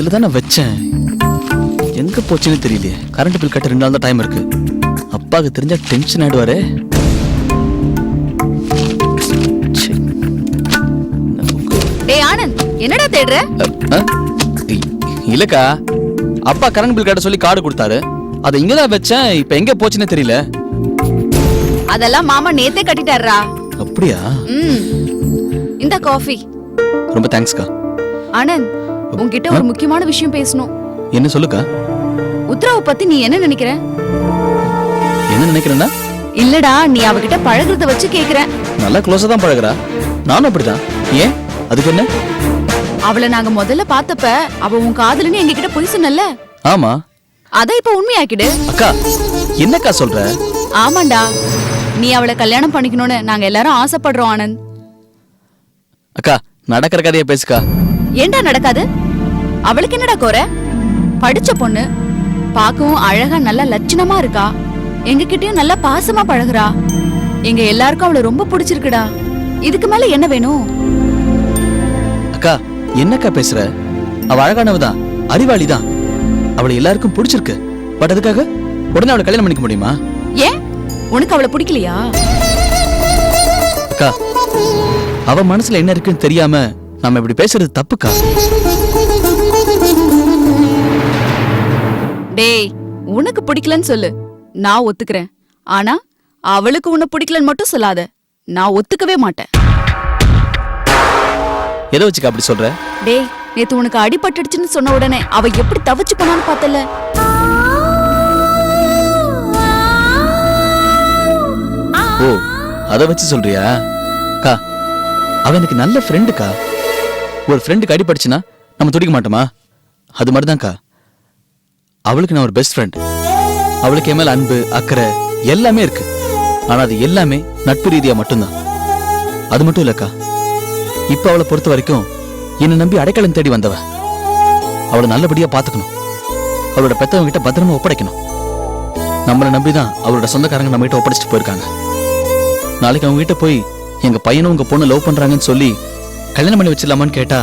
இதுல தான் நான் வச்சேன். எங்க போச்சுன்னு தெரியலையே. கரண்ட் பில் கட்ட 2 நாள் தான் டைம் இருக்கு. அப்பாவுக்கு தெரிஞ்சா டென்ஷன் ஆயிடுவாரு. டேய் ஆனந்த், என்னடா தேடுற? இல்லக்கா, அப்பா கரண்ட் பில் கட்ட சொல்லி கார்டு கொடுத்தாரு. அதை இங்கதான் வச்சேன். இப்ப எங்க போச்சுன்னு தெரியல. அதெல்லாம் மாமா நேத்தே கட்டிட்டாரா. அப்படியா? இந்த காஃபி. ரொம்ப தேங்க்ஸ்க்கா. ஆனந்த், உன்கிட்ட ஒரு முக்கியமான விஷயம் பேசணும். என்ன சொல்லுக்கா? உத்தரவு பத்தி நீ என்ன நினைக்கிற? என்ன நினைக்கிறேன்னா? இல்லடா, நீ அவகிட்ட பழகுறத வச்சு கேக்குறேன். நல்லா க்ளோஸா தான் பழகுறா. நானும் அப்படிதான். ஏன், அதுக்கு என்ன? அவளை நாங்க முதல்ல பார்த்தப்ப அவ உன் காதலன்னு எங்க கிட்ட பொய் சொன்னல. ஆமா. அத இப்ப உண்மையாக்கிடு. அக்கா, என்னக்கா சொல்ற? ஆமாண்டா, நீ அவளை கல்யாணம் பண்ணிக்கணும்னு நாங்க எல்லாரும் ஆசைப்படுறோம் ஆனந்த். அக்கா, நடக்கிற கதையை பேசுக்கா. ஏண்டா நடக்காது? அவளுக்கு என்னடா குறை? படிச்ச பொண்ணு, பார்க்கவும் அழகா நல்ல லட்சணமா இருக்கா. எங்க கிட்டயும் நல்லா பாசமா பழகுறா. எங்க எல்லாருக்கும் அவளை ரொம்ப பிடிச்சிருக்குடா. இதுக்கு மேல என்ன வேணும்? அக்கா, என்னக்கா பேசுற? அவ அழகானவதான், அறிவாளிதான். அவளை எல்லாருக்கும் பிடிச்சிருக்கு. பட் அதுக்காக உடனே அவளை கல்யாணம் பண்ணிக்க முடியுமா? ஏன், உனக்கு அவளை பிடிக்கலையா? அக்கா, அவ மனசுல என்ன இருக்குன்னு தெரியாம நம்ம இப்படி பேசுறது தப்புக்கா. டேய், உனக்கு பிடிக்கலன்னு சொல்லு, நான் ஒத்துக்கிறேன். ஆனா அவளுக்கு உன்னை பிடிக்கலன்னு மட்டும் சொல்லாத. நான் ஒத்துக்கவே மாட்டேன். எதை வச்சுக்க அப்படி சொல்ற? டேய், நேத்து உனக்கு அடிபட்டுடுச்சுன்னு சொன்ன உடனே அவ எப்படி தவிச்சு போனான்னு பார்த்தல. ஓ, அத வச்சு சொல்றியா? அக்கா, அவ எனக்கு நல்ல ஃப்ரெண்டுக்கா. ஒரு ஃப்ரெண்டுக்கு அடிபட்டுச்சுன்னா நம்ம துடிக்க மாட்டோமா? அது மாதிரிதான்க்கா. அவளுக்கு நான் ஒரு பெஸ்ட் ஃப்ரெண்ட். அவளுக்கு என் மேல அன்பு, அக்கறை எல்லாமே இருக்கு. ஆனா அது எல்லாமே நட்பு ரீதியா மட்டும்தான். அது மட்டும் இல்லக்கா, இப்ப அவளை பொறுத்த வரைக்கும் என்னை நம்பி அடைக்கலம் தேடி வந்தவ. அவளை நல்லபடியா பாத்துக்கணும். அவளோட பெத்தவங்க கிட்ட பத்திரமா ஒப்படைக்கணும். நம்மளை நம்பிதான் அவளோட சொந்தக்காரங்க நம்ம கிட்ட ஒப்படைச்சிட்டு போயிருக்காங்க. நாளைக்கு அவங்க கிட்ட போய் எங்க பையனும் உங்க பொண்ணு லவ் பண்றாங்கன்னு சொல்லி கல்யாணம் பண்ணி வச்சிடலாமான்னு கேட்டா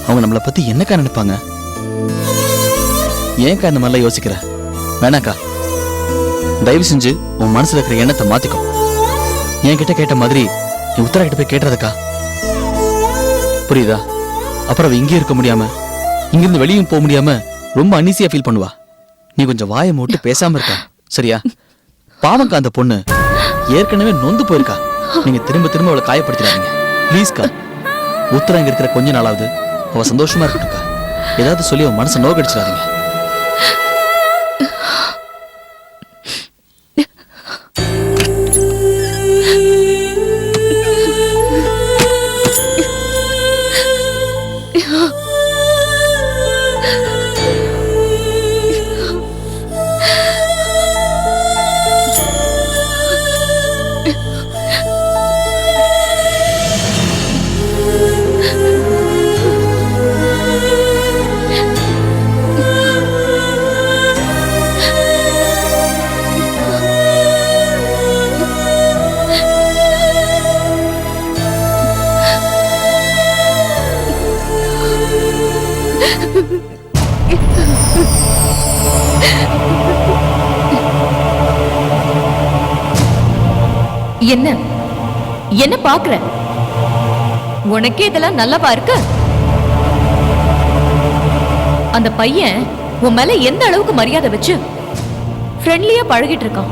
அவங்க நம்மளை பத்தி என்னக்கா நினைப்பாங்க? ஏன்க்கா இந்த மாதிரிலாம் யோசிக்கிற? வேணாக்கா, தயவு செஞ்சு உன் மனசுல இருக்கிற எண்ணத்தை மாத்திக்கோ. என் கிட்ட கேட்ட மாதிரி நீ உத்தரா கிட்ட போய் கேட்டுறதுக்கா. புரியுதா? அப்புறம் அவ இங்கே இருக்க முடியாம, இங்கிருந்து வெளியும் போக முடியாம ரொம்ப அன்ஈசியா ஃபீல் பண்ணுவா. நீ கொஞ்சம் வாயை மூட்டு பேசாம இருக்கா, சரியா? பாவம்க்கா, அந்த பொண்ணு ஏற்கனவே நொந்து போயிருக்கா. நீங்க திரும்ப திரும்ப அவளை காயப்படுத்திடாதீங்க ப்ளீஸ்க்கா. உத்தரா இங்க இருக்கிற கொஞ்ச நாளாவது அவ சந்தோஷமா இருக்கட்டும்க்கா. ஏதாவது சொல்லி அவன் மனசை நோக்கடிச்சிடாதீங்க. என்ன என்ன பாக்குற? உனக்கே இதெல்லாம் நல்லவா இருக்கு? அந்த பையன் உன் மேல எந்த அளவுக்கு மரியாதை வச்சு ஃப்ரெண்ட்லியா பழகிட்டு இருக்கான்.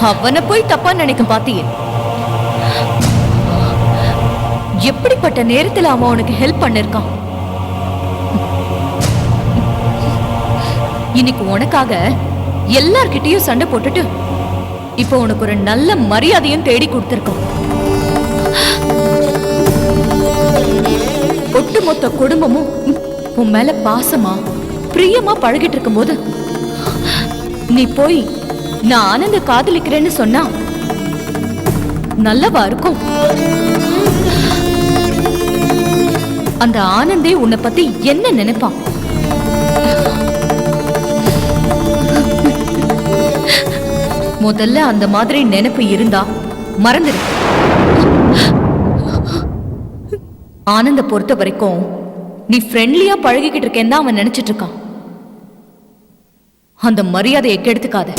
அவனை போய் தப்பா நினைக்க பாத்தியே. எப்படிப்பட்ட நேரத்துல அவன் உனக்கு ஹெல்ப் பண்ணிருக்கான். இன்னைக்கு உனக்காக எல்லார்கிட்டயும் சண்டை போட்டுட்டு இப்போ உனக்கு ஒரு நல்ல மரியாதையும் தேடி கொடுத்திருக்கோம். ஒட்டுமொத்த குடும்பமும் உன் மேல பாசமா பிரியமா பழகிட்டு இருக்கும் போது நீ போய் நான் ஆனந்த காதலிக்கிறேன்னு சொன்னா நல்லவா இருக்கும்? அந்த ஆனந்தே உன்னை பத்தி என்ன நினைப்பான்? முதல்ல அந்த மாதிரி நினைப்பு இருந்தா மறந்துடு. ஆனந்த பொறுத்த வரைக்கும் நீ ஃப்ரெண்ட்லியா பழகிக்கிட்டு இருக்கேன்னு தான் அவன் நினைச்சிட்டு இருக்கான். அந்த மரியாதையை கெடுத்துக்காத.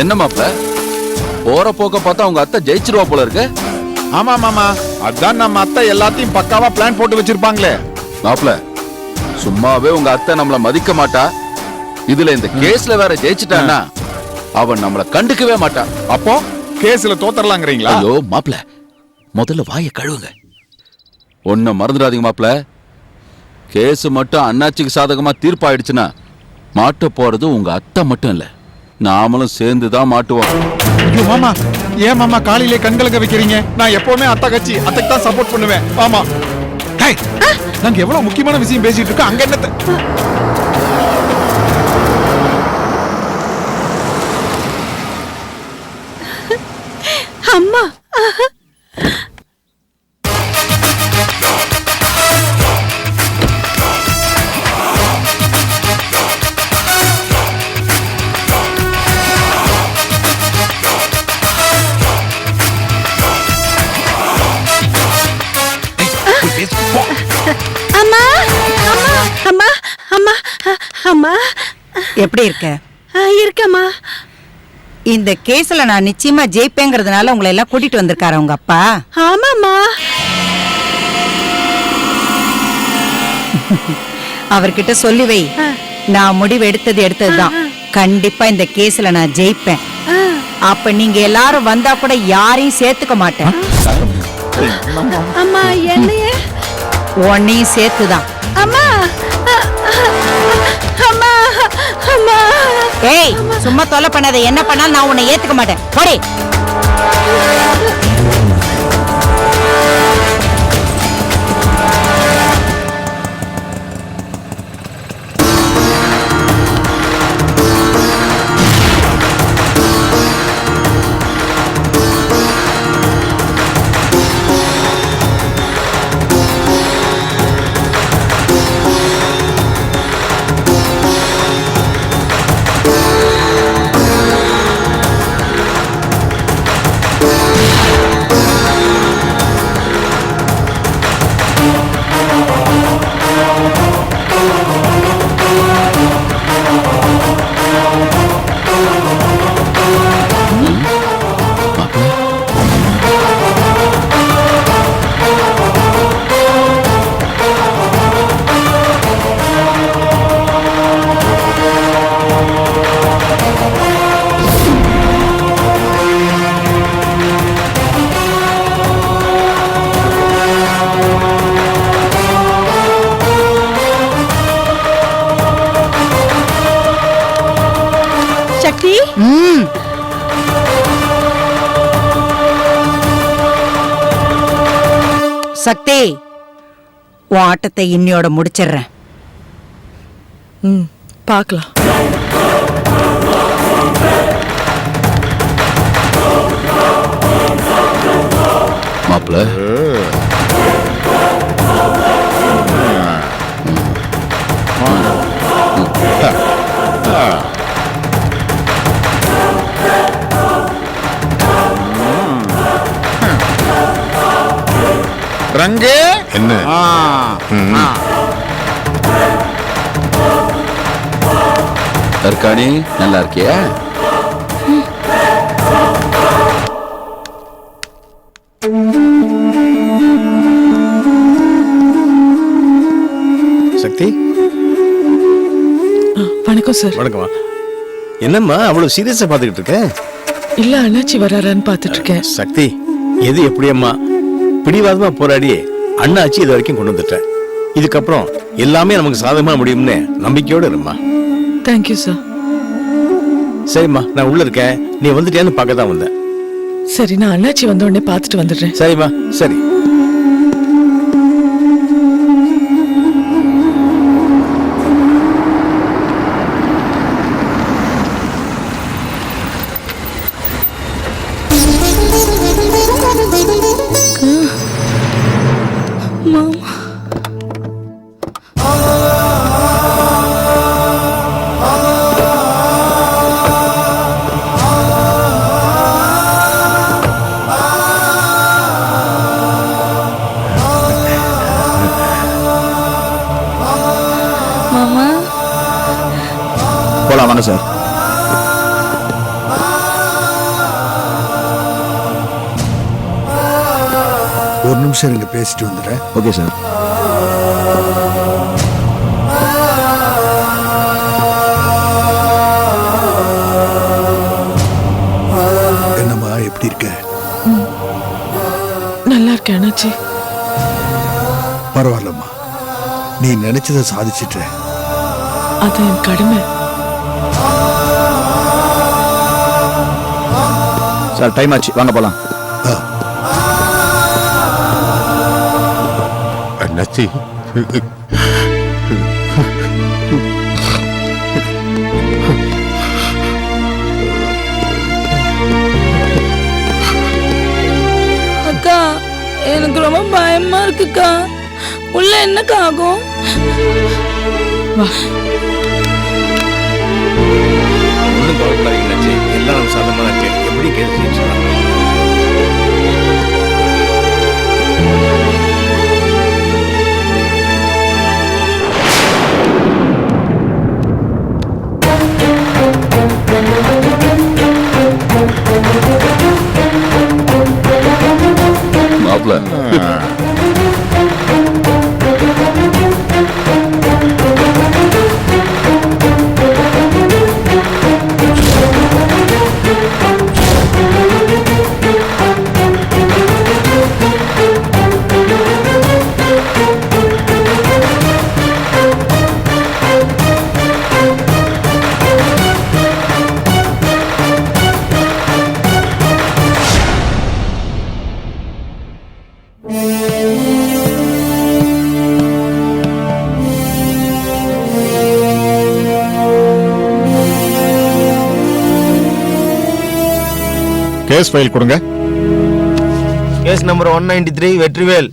என்ன மாப்ள, போற போக்க பார்த்தா உங்க அத்தை ஜெயிச்சிருவா போல இருக்கு. ஆமா மாமா, அதான் நம்ம அத்தை எல்லாத்தையும் பக்காவா பிளான் போட்டு வச்சிருப்பாங்களே. மாப்ள, சும்மாவே உங்க அத்தை நம்மள மதிக்க மாட்டா. இதுல இந்த கேஸ்ல வேற ஜெயிச்சிட்டான்னா அவன் நம்மள கண்டுக்கவே மாட்டான். அப்போ கேஸ்ல தோத்தரலாங்கிறீங்களா? ஐயோ மாப்ள, முதல்ல வாயை கழுவுங்க. ஒன்ன மறந்துடாதீங்க மாப்ள, கேஸ் மட்டும் அண்ணாச்சிக்கு சாதகமா தீர்ப்பாயிடுச்சுன்னா மாட்ட போறது உங்க அத்தை மட்டும் இல்ல, நாமளும் சேர்ந்துதான் மாட்டுவோம். ஐயோ மாமா, ஏன் மாமா காலையிலே கண்கலங்க வைக்கிறீங்க? நான் எப்பவுமே அத்தை கட்சி, அத்தைக்கு தான் சப்போர்ட் பண்ணுவேன். ஆமா, நாங்க எவ்வளவு முக்கியமான விஷயம் பேசிட்டு இருக்கோம், அங்க என்னத்த? அம்மா, அம்மா, அம்மா, அம்மா, அம்மா, எப்படி இருக்க? இருக்கம்மா. இந்த கேஸ்ல நான் நிச்சயமா ஜெயிப்பேங்கிறதுனால உங்களை எல்லாம் கூட்டிட்டு வந்திருக்காரு உங்க அப்பா. ஆமாம்மா. அவர்கிட்ட சொல்லி வை, நான் முடிவு எடுத்ததுதான். கண்டிப்பா இந்த கேஸ்ல நான் ஜெயிப்பேன். அப்ப நீங்க எல்லாரும் வந்தா கூட யாரையும் சேர்த்துக்க மாட்டேன். அம்மா, என்னையே உன்னையும் சேர்த்துதான். அம்மா, அம்மா, அம்மா. ஏய், சும்மா தொலை பண்ணாத. என்ன பண்ணாலும் நான் உன்னை ஏத்துக்க மாட்டேன். போடி. சக்தி, சக்தி, உன் ஆட்டத்தை இன்னியோட முடிச்சிடுறேன். பார்க்கலாம். மாப்ள, ரங்கே என்ன? தர்காணி, நல்லா இருக்கியா? சக்தி, வணக்கம் சார். வணக்கம். என்னம்மா அவ்வளவு சீரியஸா பாத்துக்கிட்டு இருக்க? இல்ல, அண்ணாச்சி வராரான்னு பாத்துட்டு இருக்கேன். சக்தி, எது எப்படியம்மா பிடிவாதமா போராடி அண்ணாச்சி இது வரைக்கும் கொண்டு வந்துட்டேன். இதுக்கப்புறம் எல்லாமே நமக்கு சாதகமா முடியும்னு நம்பிக்கையோட இருமா. Thank you sir. சரிம்மா, நான் உள்ள இருக்கேன். நீ வந்துட்டியான்னு பார்க்க தான் வந்தேன். சரி, நான் அண்ணாச்சி வந்த உடனே பார்த்துட்டு வந்துடுறேன். சரிம்மா, சரி. போலாம் வாங்க சார். ஒரு நிமிஷம் இங்க பேசிட்டு வந்துடுறேன். Okay sir. என்னம்மா, எப்படி இருக்க? நல்லா இருக்கேன் அண்ணாச்சி. பரவாயில்லம்மா, நீ நினைச்சதை சாதிச்சிட்ட. அது என் கடமை. சார் டைம் ஆச்சு, வாங்க போலாம். அண்ணாச்சி, அக்கா, எனக்கு ரொம்ப பயமா இருக்குக்கா. உள்ள என்னக்கா ஆகும்? வா. ஒன்றும் கவலைப்படாதீங்க அண்ணாச்சி, எல்லாம் சாதகமா தான் இருக்கு. எப்படி கேட்டு சொல்லலாம். மாப்ள கேஸ் ஃபைல் கொடுங்க. Case number 193 Vetrivel.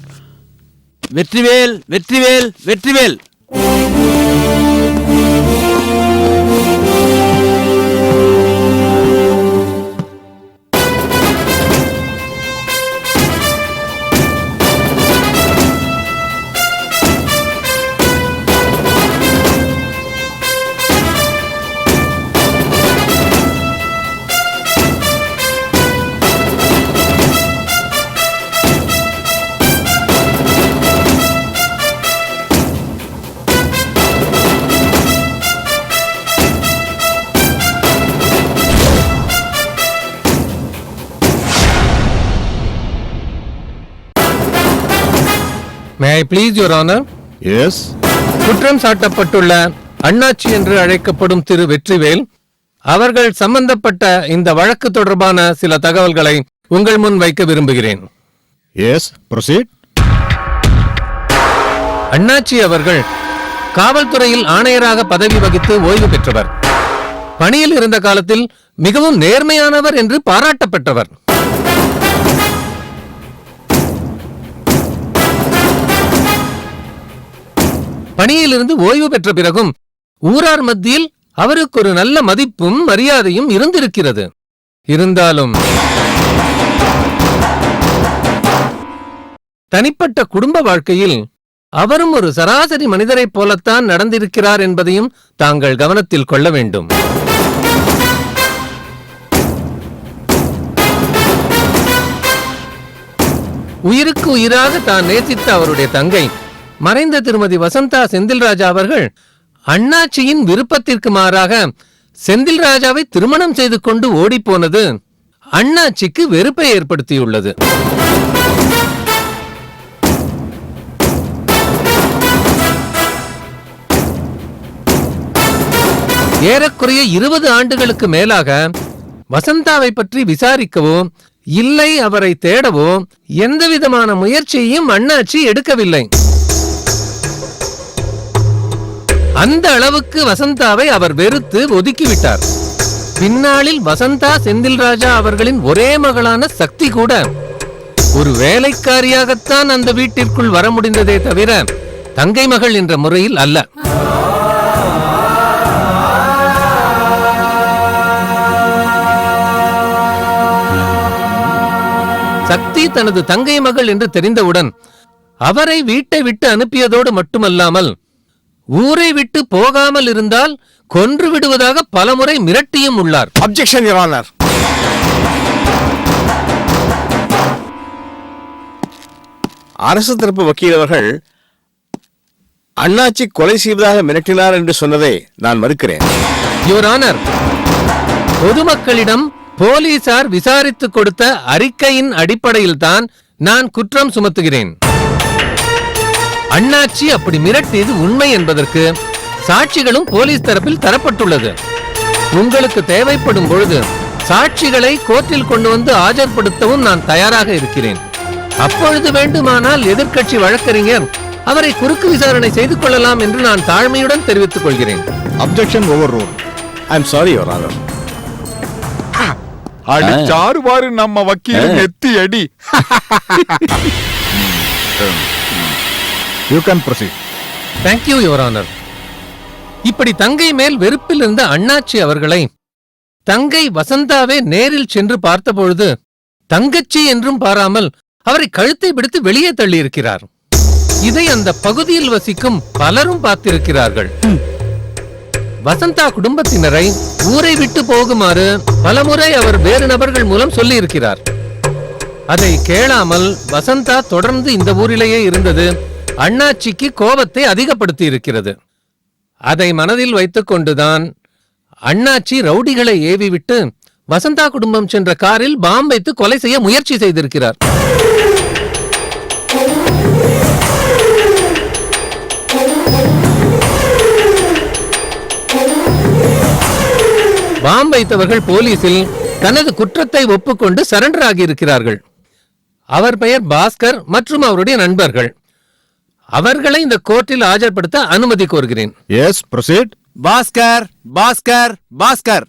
Vetrivel Vetrivel Vetrivel. May I please your honor? Yes. குற்றம் சாட்டப்பட்டுள்ள அண்ணாச்சி என்று அழைக்கப்படும் திரு வெற்றிவேல் அவர்கள் சம்பந்தப்பட்ட இந்த வழக்கு தொடர்பான சில தகவல்களை உங்கள் முன் வைக்க விரும்புகிறேன். Yes, proceed. அண்ணாச்சி அவர்கள் காவல்துறையில் ஆணையராக பதவி வகித்து ஓய்வு பெற்றவர். பணியில் இருந்த காலத்தில் மிகவும் நேர்மையானவர் என்று பாராட்டப்பட்டவர். பணியிலிருந்து ஓய்வு பெற்ற பிறகும் ஊரார் மத்தியில் அவருக்கு ஒரு நல்ல மதிப்பும் மரியாதையும் இருந்திருக்கிறது. இருந்தாலும் தனிப்பட்ட குடும்ப வாழ்க்கையில் அவரும் ஒரு சராசரி மனிதரைப் போலத்தான் நடந்திருக்கிறார் என்பதையும் தாங்கள் கவனத்தில் கொள்ள வேண்டும். உயிருக்கு உயிராக தான் நேசித்த அவருடைய தங்கை மறைந்த திருமதி வசந்தா செந்தில்ராஜா அவர்கள் அண்ணாச்சியின் விருப்பத்திற்கு மாறாக செந்தில்ராஜாவை திருமணம் செய்து கொண்டு ஓடிப்போனது அண்ணாச்சிக்கு வெறுப்பை ஏற்படுத்தியுள்ளது. ஏறக்குறைய 20 ஆண்டுகளுக்கு மேலாக வசந்தாவை பற்றி விசாரிக்கவோ இல்லை அவரை தேடவோ எந்தவிதமான முயற்சியையும் அண்ணாச்சி எடுக்கவில்லை. அந்த அளவுக்கு வசந்தாவை அவர் வெறுத்து ஒதுக்கிவிட்டார். பின்னாளில் வசந்தா செந்தில்ராஜா அவர்களின் ஒரே மகளான சக்தி கூட ஒரு வேலைக்காரியாகத்தான் அந்த வீட்டிற்குள் வர முடிந்ததே தவிர தங்கை மகள் என்ற முறையில் அல்ல. சக்தி தனது தங்கை மகள் என்று தெரிந்தவுடன் அவரை வீட்டை விட்டு அனுப்பியதோடு மட்டுமல்லாமல் ஊரை விட்டு போகாமல் இருந்தால் கொன்று விடுவதாக பலமுறை மிரட்டியும் உள்ளார். Objection your honour. அரசு தரப்பு வக்கீல் அவர்கள் அண்ணாச்சி கொலை செய்வதாக மிரட்டினார் என்று சொன்னதை நான் மறுக்கிறேன். யுவர் ஆனர், பொதுமக்களிடம் போலீசார் விசாரித்துக் கொடுத்த அறிக்கையின் அடிப்படையில் தான் நான் குற்றம் சுமத்துகிறேன். அண்ணாச்சி அப்படி மிரட்டியது உண்மை என்பதற்கு சாட்சிகளும் போலீஸ் தரப்பில் தரப்பட்டுள்ளது. உங்களுக்கு தேவைப்படும் பொழுது சாட்சிகளை கோர்ட்டில் கொண்டு வந்து ஆஜர்படுத்தவும் நான் தயாராக இருக்கிறேன். அப்பொழுது வேண்டுமானால் எதிர்க்கட்சி வழக்கறிஞர் அவரை குறுக்கு விசாரணை செய்து கொள்ளலாம் என்று நான் தாழ்மையுடன் தெரிவித்துக் கொள்கிறேன். Objection over rule. I am sorry your honour. அடிச்சாரு பாரு நம்ம வக்கீல் நெத்தி அடி. You can proceed. Thank you your honour. இப்படி தங்கை மேல் வெறுப்பில் இருந்த அண்ணாச்சி அவர்களை தங்கை வசந்தாவே நேரில் சென்று பார்த்தபொழுது தங்கச்சி என்றும் பாராமல் அவரை கழுத்தை பிடித்து வெளியே தள்ளியிருக்கிறார். இதை அந்த பகுதியில் வசிக்கும் பலரும் பார்த்திருக்கிறார்கள். வசந்தா குடும்பத்தினரை ஊரை விட்டு போகுமாறு பலமுறை அவர் வேறு நபர்கள் மூலம் சொல்லி இருக்கிறார். அதை கேளாமல் வசந்தா தொடர்ந்து இந்த ஊரிலேயே இருந்தது அண்ணாச்சிக்கு கோபத்தை அதிகப்படுத்தி இருக்கிறது. அதை மனதில் வைத்துக் கொண்டுதான் அண்ணாச்சி ரவுடிகளை ஏவிவிட்டு வசந்தா குடும்பம் சென்ற காரில் பாம் வைத்து கொலை செய்ய முயற்சி செய்திருக்கிறார். பாம் வைத்தவர்கள் போலீசில் தனது குற்றத்தை ஒப்புக்கொண்டு சரண்டர் ஆகியிருக்கிறார்கள். அவர் பெயர் பாஸ்கர் மற்றும் அவருடைய நண்பர்கள். அவர்களை இந்த கோர்ட்டில் ஆஜர்படுத்த அனுமதி கோருகிறேன். Yes proceed. பாஸ்கர் பாஸ்கர் பாஸ்கர்.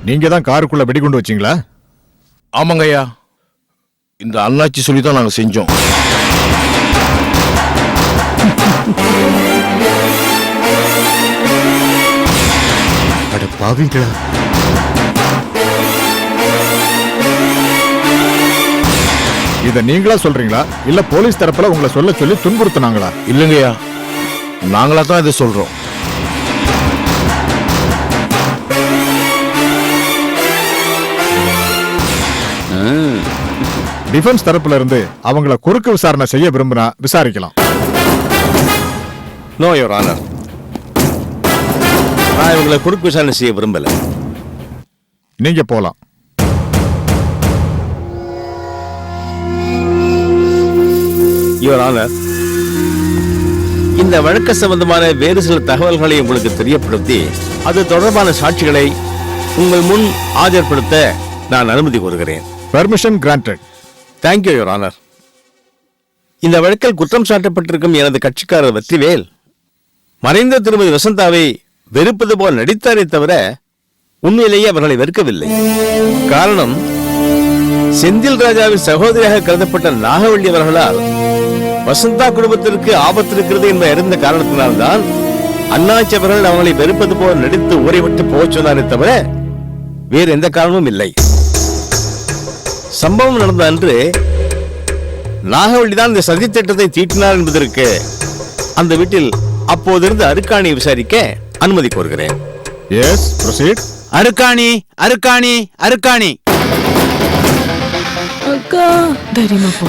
நீங்க தான் காருக்குள்ள வெடிகுண்டு வச்சீங்களா? ஆமாங்க ஐயா. இந்த அண்ணாச்சி சொல்லி தான் நாங்க செஞ்சோம். அட பாவிங்களா. இத நீங்களா சொல்றீங்களா இல்ல போலீஸ் தரப்புல உங்களை சொல்ல சொல்லி துன்புறுத்துனாங்களா? இல்லைங்கய்யா, நாங்களா தான் இதை சொல்றோம். டிஃபென்ஸ் தரப்புல இருந்து அவங்கள குறுக்கு விசாரணை செய்ய விரும்பினா விசாரிக்கலாம். No your honour. நான் இவங்களை குறுக்கு விசாரணை செய்ய விரும்பல. நீங்க போலாம். யுவர் ஆனர், இந்த வழக்கு சம்பந்தமான வேறு சில தகவல்களை உங்களுக்கு தெரியப்படுத்தி அது தொடர்பான சாட்சிகளை உங்கள் முன் ஆஜர்படுத்த நான் அனுமதி கோருகிறேன். Permission granted. Thank you your honour. இந்த வழக்கில் குற்றம் சாட்டப்பட்டிருக்கும் எனது கட்சிக்காரர் வெற்றிவேல் மறைந்த திருமதி வசந்தாவை வெறுப்பது போல் நடித்தாரே தவிர உண்மையிலேயே அவர்களை வெறுக்கவில்லை. காரணம், செந்தில் ராஜாவின் சகோதரியாக கருதப்பட்ட நாகவள்ளி அவர்களால் வசந்தா குடும்பத்திற்கு ஆபத்து இருக்கிறது என்பதை அறிந்த காரணத்தினால்தான் அண்ணாச்சி அவர்கள் அவங்களை வெறுப்பது போல் நடித்து ஊரை விட்டு போக சொன்னாரே தவிர வேறு எந்த காரணமும் இல்லை. சம்பவம் நடந்த அன்று நாகவள்ளி தான் இந்த சதி திட்டத்தை தீட்டினார் என்பதற்கு அந்த வீட்டில் அப்போதிருந்து அருக்காணியை விசாரிக்க அனுமதி கோருகிறேன். Yes proceed. அருக்காணி அருக்காணி அருக்காணி. அக்கா தைரியமா போ.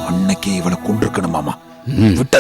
அன்னைக்கு இவனை கொண்டிருக்கணும் மாமா. விட்ட